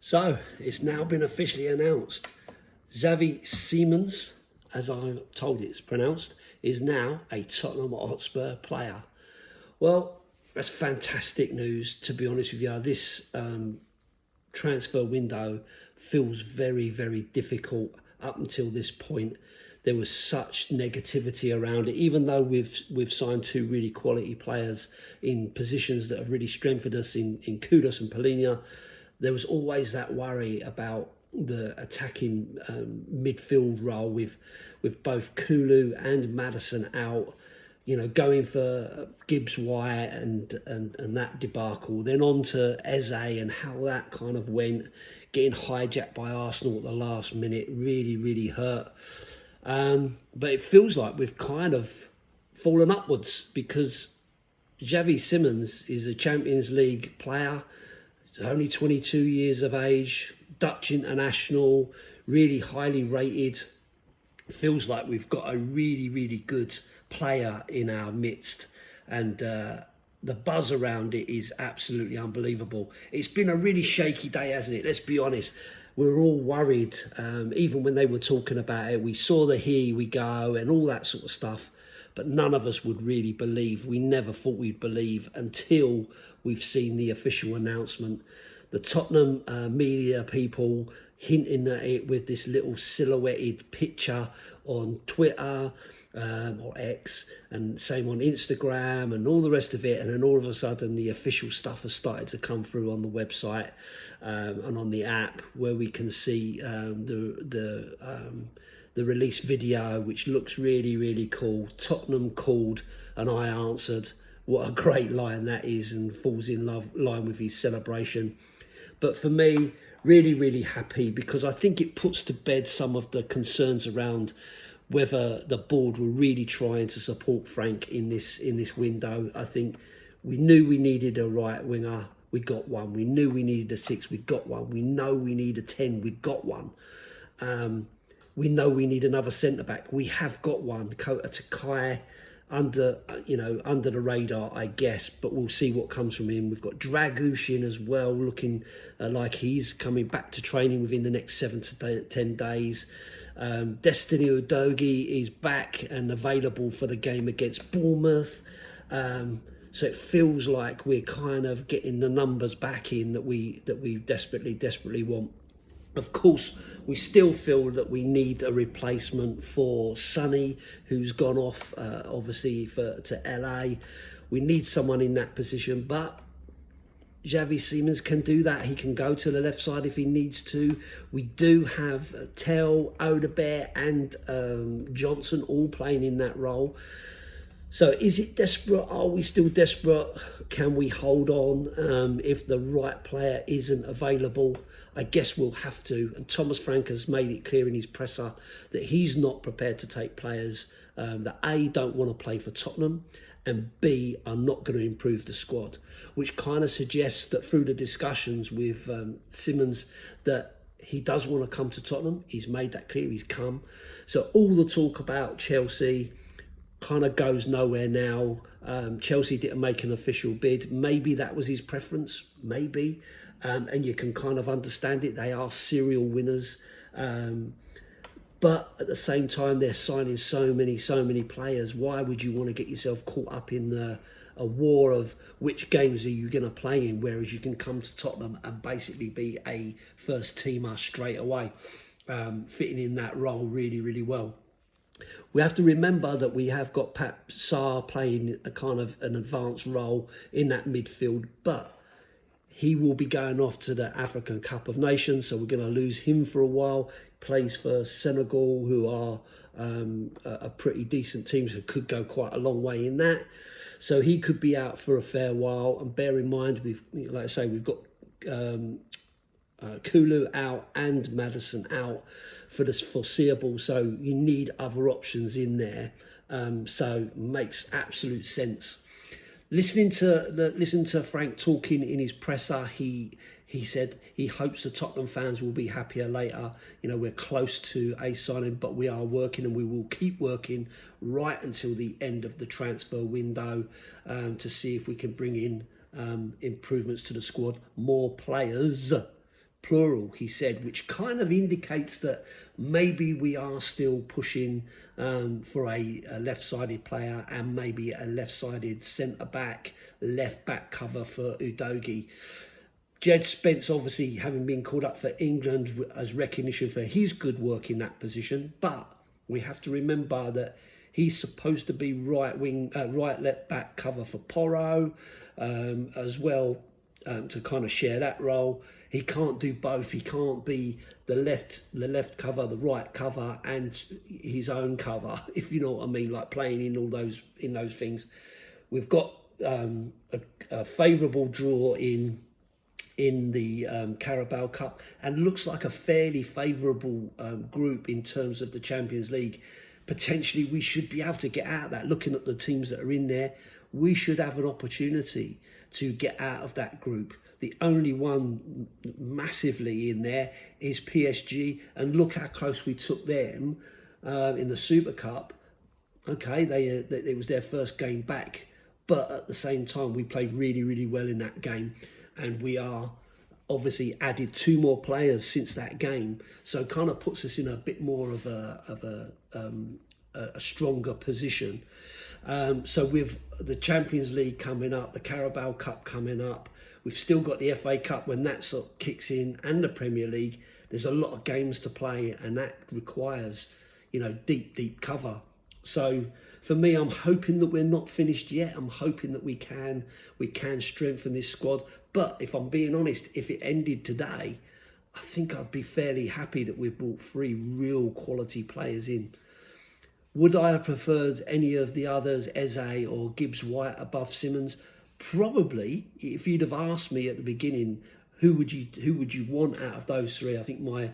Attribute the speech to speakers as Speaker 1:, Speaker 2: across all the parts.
Speaker 1: So, it's now been officially announced. Xavi Simons, as I'm told it's pronounced, is now a Tottenham Hotspur player. Well, that's fantastic news, to be honest with you. This transfer window feels very, very difficult up until this point. There was such negativity around it, even though we've signed two really quality players in positions that have really strengthened us in Kudus and Polina. There was always that worry about the attacking midfield role with both Kulu and Maddison out, you know, going for Gibbs White and that debacle. Then on to Eze and how that kind of went, getting hijacked by Arsenal at the last minute really, really hurt. But it feels like we've kind of fallen upwards because Javi Simmons is a Champions League player. He's only 22 years of age, Dutch international, really highly rated. Feels like we've got a really, really good player in our midst, and the buzz around it is absolutely unbelievable. It's been a really shaky day, hasn't it? Let's be honest. We were all worried, even when they were talking about it. We saw the here we go and all that sort of stuff, but none of us would really believe. We never thought we'd believe until we've seen the official announcement. The Tottenham media people hinting at it with this little silhouetted picture on Twitter or X, and same on Instagram and all the rest of it. And then all of a sudden the official stuff has started to come through on the website and on the app, where we can see the release video, which looks really, really cool. Tottenham called and I answered. What a great line that is, and falls in line with his celebration. But for me, really, really happy, because I think it puts to bed some of the concerns around whether the board were really trying to support Frank in this window. I think we knew we needed a right winger, we got one. We knew we needed a 6, we got one. We know we need a 10, we got one. We know we need another centre back. We have got one. Kota Takai, under the radar, I guess, but we'll see what comes from him. We've got Dragushin as well, looking like he's coming back to training within the next 7 to 10 days. Destiny Udogie is back and available for the game against Bournemouth. So it feels like we're kind of getting the numbers back in that we desperately want. Of course, we still feel that we need a replacement for Sonny, who's gone off, obviously, to LA. We need someone in that position, but Javi Simmons can do that. He can go to the left side if he needs to. We do have Tell, Odebear and Johnson all playing in that role. So is it desperate? Are we still desperate? Can we hold on if the right player isn't available? I guess we'll have to. And Thomas Frank has made it clear in his presser that he's not prepared to take players that A, don't want to play for Tottenham, and B, are not going to improve the squad, which kind of suggests that through the discussions with Simmons that he does want to come to Tottenham. He's made that clear, he's come. So all the talk about Chelsea kind of goes nowhere now. Chelsea didn't make an official bid. Maybe that was his preference, maybe. And you can kind of understand it. They are serial winners. But at the same time, they're signing so many players. Why would you want to get yourself caught up in a war of which games are you going to play in, whereas you can come to Tottenham and basically be a first teamer straight away, fitting in that role really, really well. We have to remember that we have got Pat Sarr playing a kind of an advanced role in that midfield, but he will be going off to the African Cup of Nations, so we're going to lose him for a while. He plays for Senegal, who are a pretty decent team, who could go quite a long way in that. So he could be out for a fair while. And bear in mind, like I say, we've got Kulu out and Maddison out for this foreseeable. So you need other options in there. So makes absolute sense. Listening to Frank talking in his presser, he said he hopes the Tottenham fans will be happier later. You know, we're close to a signing, but we are working and we will keep working right until the end of the transfer window to see if we can bring in improvements to the squad, more players. plural, he said, which kind of indicates that maybe we are still pushing for a left-sided player and maybe a left-sided centre-back, left-back cover for Udogie. Jed Spence, obviously, having been called up for England as recognition for his good work in that position, but we have to remember that he's supposed to be right left back cover for Porro as well, to kind of share that role. He can't do both. He can't be the left cover, the right cover, and his own cover, if you know what I mean, like playing in all those things. We've got a favourable draw in the Carabao Cup, and looks like a fairly favourable group in terms of the Champions League. Potentially we should be able to get out of that. Looking at the teams that are in there, we should have an opportunity to get out of that group. The only one massively in there is PSG, and look how close we took them in the Super Cup. Okay, it was their first game back, but at the same time we played really, really well in that game, and we are obviously added 2 more players since that game, so it kind of puts us in a bit more of a stronger position. So with the Champions League coming up, the Carabao Cup coming up, we've still got the FA Cup when that sort of kicks in, and the Premier League. There's a lot of games to play, and that requires, deep cover. So for me, I'm hoping that we're not finished yet. I'm hoping that we can strengthen this squad. But if I'm being honest, if it ended today, I think I'd be fairly happy that we've brought 3 real quality players in. Would I have preferred any of the others, Eze or Gibbs-White, above Simmons? Probably. If you'd have asked me at the beginning, who would you want out of those 3? I think my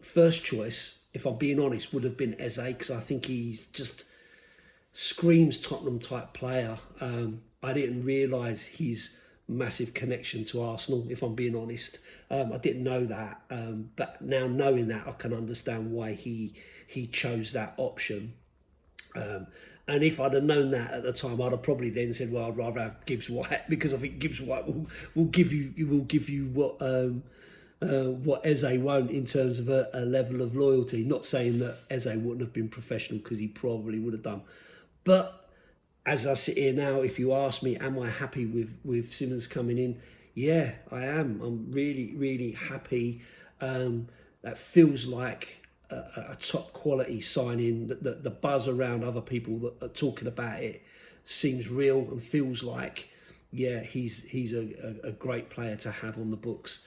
Speaker 1: first choice, if I'm being honest, would have been Eze, because I think he's just screams Tottenham type player. I didn't realise his massive connection to Arsenal, if I'm being honest. I didn't know that, but now knowing that, I can understand why he chose that option. And if I'd have known that at the time, I'd have probably then said, well, I'd rather have Gibbs-White, because I think Gibbs-White will give you what Eze won't in terms of a level of loyalty. Not saying that Eze wouldn't have been professional, because he probably would have done. But as I sit here now, if you ask me, am I happy with Simmons coming in? Yeah, I am. I'm really, really happy. That feels like a top quality signing. The buzz around other people that are talking about it seems real, and feels like, yeah, he's a great player to have on the books.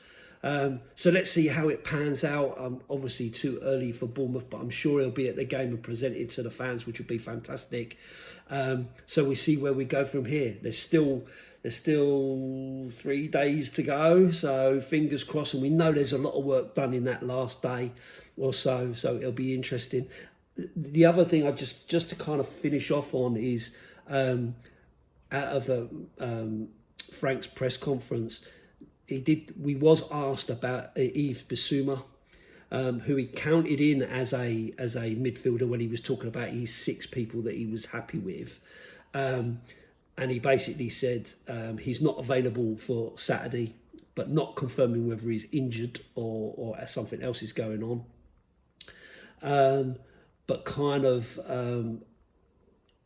Speaker 1: So let's see how it pans out. Obviously too early for Bournemouth, but I'm sure he'll be at the game and presented to the fans, which would be fantastic. So we see where we go from here. There's still 3 days to go, so fingers crossed. And we know there's a lot of work done in that last day or so it'll be interesting. The other thing I just to kind of finish off on is out of Frank's press conference, we was asked about Yves Bissouma, who he counted in as a midfielder when he was talking about his 6 people that he was happy with, and he basically said he's not available for Saturday, but not confirming whether he's injured or something else is going on. But kind of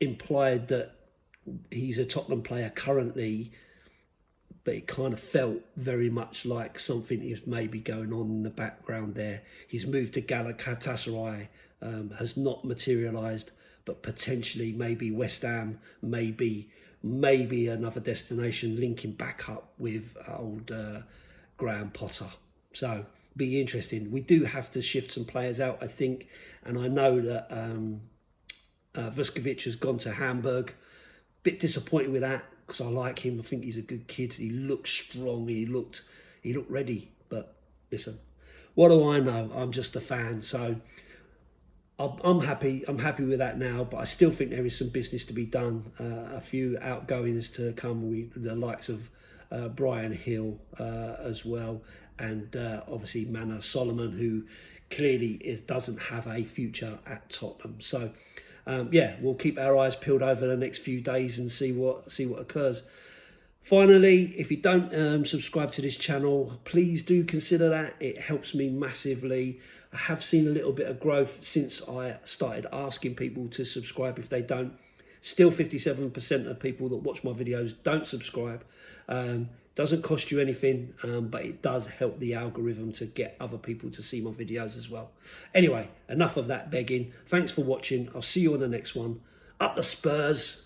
Speaker 1: implied that he's a Tottenham player currently, but it kind of felt very much like something is maybe going on in the background there. His move to Galatasaray has not materialised, but potentially maybe West Ham, maybe another destination linking back up with old Graham Potter. So be interesting. We do have to shift some players out, I think, and I know that Vuskovic has gone to Hamburg. Bit disappointed with that, because I like him. I think he's a good kid. He looked strong. He looked ready. But listen, what do I know? I'm just a fan. So I'm happy. I'm happy with that now. But I still think there is some business to be done. A few outgoings to come with the likes of Brian Hill as well, and obviously Manor Solomon, who clearly doesn't have a future at Tottenham. So. We'll keep our eyes peeled over the next few days and see what occurs. Finally, if you don't subscribe to this channel, please do consider that. It helps me massively. I have seen a little bit of growth since I started asking people to subscribe if they don't. Still 57% of people that watch my videos don't subscribe. Doesn't cost you anything, but it does help the algorithm to get other people to see my videos as well. Anyway, enough of that begging. Thanks for watching. I'll see you on the next one. Up the Spurs.